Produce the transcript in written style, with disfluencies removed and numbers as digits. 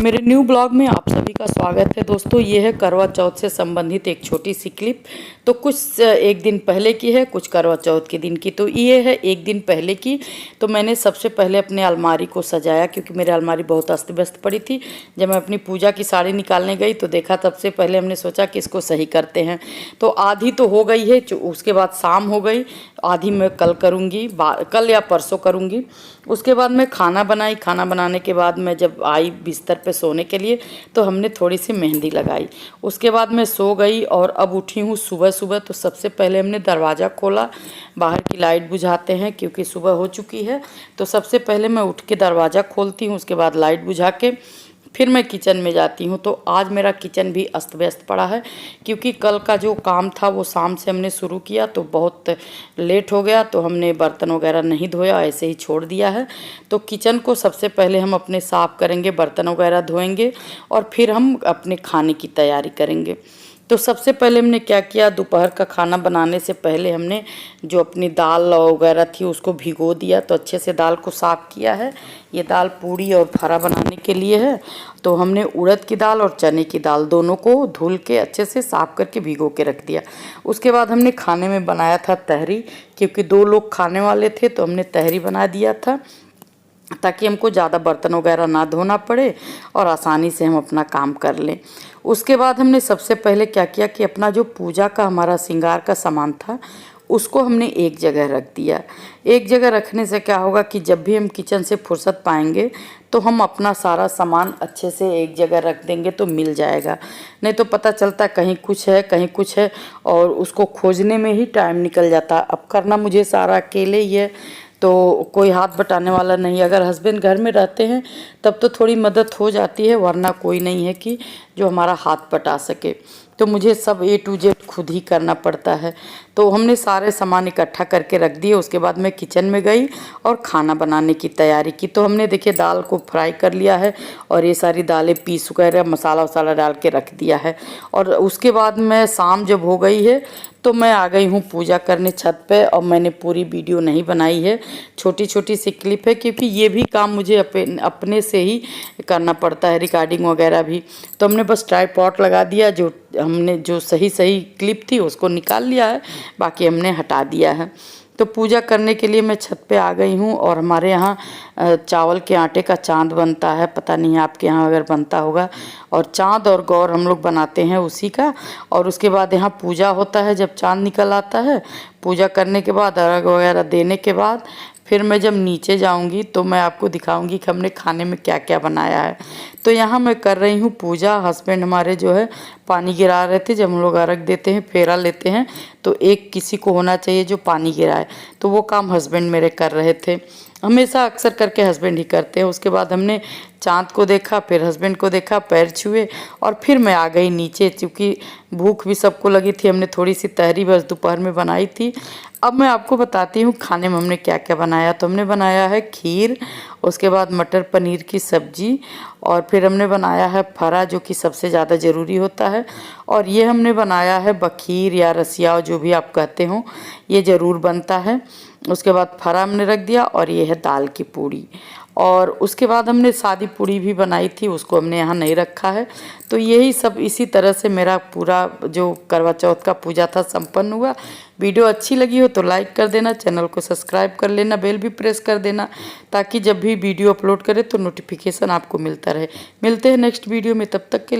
मेरे new blog में आप सभी का स्वागत है दोस्तों। ये है करवा चौथ से संबंधित एक छोटी सी क्लिप। तो कुछ एक दिन पहले की है, कुछ करवा चौथ के दिन की। तो ये है एक दिन पहले की। तो मैंने सबसे पहले अपने अलमारी को सजाया, क्योंकि मेरी अलमारी बहुत अस्त व्यस्त पड़ी थी। जब मैं अपनी पूजा की साड़ी निकालने गई तो देखा, सबसे पहले हमने सोचा कि इसको सही करते हैं। तो आधी तो हो गई है, उसके बाद शाम हो गई, आधी मैं कल करूँगी, कल या परसों करूँगी। उसके बाद मैं खाना बनाई। खाना बनाने के बाद मैं जब आई बिस्तर पे सोने के लिए तो हमने थोड़ी सी मेहंदी लगाई। उसके बाद मैं सो गई और अब उठी हूँ सुबह सुबह। तो सबसे पहले हमने दरवाज़ा खोला, बाहर की लाइट बुझाते हैं क्योंकि सुबह हो चुकी है। तो सबसे पहले मैं उठ के दरवाज़ा खोलती हूँ, उसके बाद लाइट बुझा के फिर मैं किचन में जाती हूँ। तो आज मेरा किचन भी अस्त व्यस्त पड़ा है, क्योंकि कल का जो काम था वो शाम से हमने शुरू किया तो बहुत लेट हो गया। तो हमने बर्तन वगैरह नहीं धोया, ऐसे ही छोड़ दिया है। तो किचन को सबसे पहले हम अपने साफ़ करेंगे, बर्तन वगैरह धोएंगे और फिर हम अपने खाने की तैयारी करेंगे। तो सबसे पहले हमने क्या किया, दोपहर का खाना बनाने से पहले हमने जो अपनी दाल वगैरह थी उसको भिगो दिया। तो अच्छे से दाल को साफ़ किया है। ये दाल पूड़ी और फरा बनाने के लिए है। तो हमने उड़द की दाल और चने की दाल दोनों को धुल के अच्छे से साफ़ करके भिगो के रख दिया। उसके बाद हमने खाने में बनाया था तहरी, क्योंकि 2 लोग खाने वाले थे तो हमने तहरी बना दिया था, ताकि हमको ज़्यादा बर्तन वगैरह ना धोना पड़े और आसानी से हम अपना काम कर लें। उसके बाद हमने सबसे पहले क्या किया कि अपना जो पूजा का हमारा श्रृंगार का सामान था उसको हमने एक जगह रख दिया। एक जगह रखने से क्या होगा कि जब भी हम किचन से फुर्सत पाएंगे तो हम अपना सारा सामान अच्छे से एक जगह रख देंगे तो मिल जाएगा। नहीं तो पता चलता कहीं कुछ है कहीं कुछ है और उसको खोजने में ही टाइम निकल जाता। अब करना मुझे सारा अकेले ही है, तो कोई हाथ बटाने वाला नहीं। अगर हस्बैंड घर में रहते हैं तब तो थोड़ी मदद हो जाती है, वरना कोई नहीं है कि जो हमारा हाथ बटा सके। तो मुझे सब A to Z खुद ही करना पड़ता है। तो हमने सारे सामान इकट्ठा करके रख दिए। उसके बाद मैं किचन में गई और खाना बनाने की तैयारी की। तो हमने देखिए दाल को फ्राई कर लिया है और ये सारी दालें पीस वगैरह मसाला वसाला डाल के रख दिया है। और उसके बाद मैं शाम जब हो गई है तो मैं आ गई हूँ पूजा करने छत पे। और मैंने पूरी वीडियो नहीं बनाई है, छोटी छोटी सी क्लिप है, क्योंकि ये भी काम मुझे अपने से ही करना पड़ता है, रिकॉर्डिंग वगैरह भी। तो हमने बस ट्राइपॉड लगा दिया, जो हमने जो सही सही क्लिप थी उसको निकाल लिया है, बाकी हमने हटा दिया है। तो पूजा करने के लिए मैं छत पे आ गई हूँ। और हमारे यहाँ चावल के आटे का चांद बनता है, पता नहीं आपके यहाँ अगर बनता होगा। और चांद और गौर हम लोग बनाते हैं उसी का। और उसके बाद यहाँ पूजा होता है, जब चांद निकल आता है पूजा करने के बाद, अर्घ वगैरह देने के बाद फिर मैं जब नीचे जाऊंगी तो मैं आपको दिखाऊंगी कि हमने खाने में क्या क्या बनाया है। तो यहाँ मैं कर रही हूँ पूजा। हस्बैंड हमारे जो है पानी गिरा रहे थे। जब हम लोग अर्घ देते हैं, फेरा लेते हैं, तो एक किसी को होना चाहिए जो पानी गिराए। तो वो काम हस्बैंड मेरे कर रहे थे। हमेशा अक्सर करके हस्बैंड ही करते हैं। उसके बाद हमने चाँद को देखा, फिर हस्बैंड को देखा, पैर छुए और फिर मैं आ गई नीचे, क्योंकि भूख भी सबको लगी थी। हमने थोड़ी सी तहरी बस दोपहर में बनाई थी। अब मैं आपको बताती हूँ खाने में हमने क्या क्या बनाया। तो हमने बनाया है खीर, उसके बाद मटर पनीर की सब्जी, और फिर हमने बनाया है फरा, जो कि सबसे ज़्यादा ज़रूरी होता है। और ये हमने बनाया है बखीर या रसिया, जो भी आप कहते हो, ये ज़रूर बनता है। उसके बाद फरा हमने रख दिया और ये है दाल की पूड़ी। और उसके बाद हमने सादी पूड़ी भी बनाई थी, उसको हमने यहाँ नहीं रखा है। तो यही सब इसी तरह से मेरा पूरा जो करवा चौथ का पूजा था संपन्न हुआ। वीडियो अच्छी लगी हो तो लाइक कर देना, चैनल को सब्सक्राइब कर लेना, बेल भी प्रेस कर देना, ताकि जब भी वीडियो अपलोड करें तो नोटिफिकेशन आपको मिलता रहे। मिलते हैं नेक्स्ट वीडियो में, तब तक के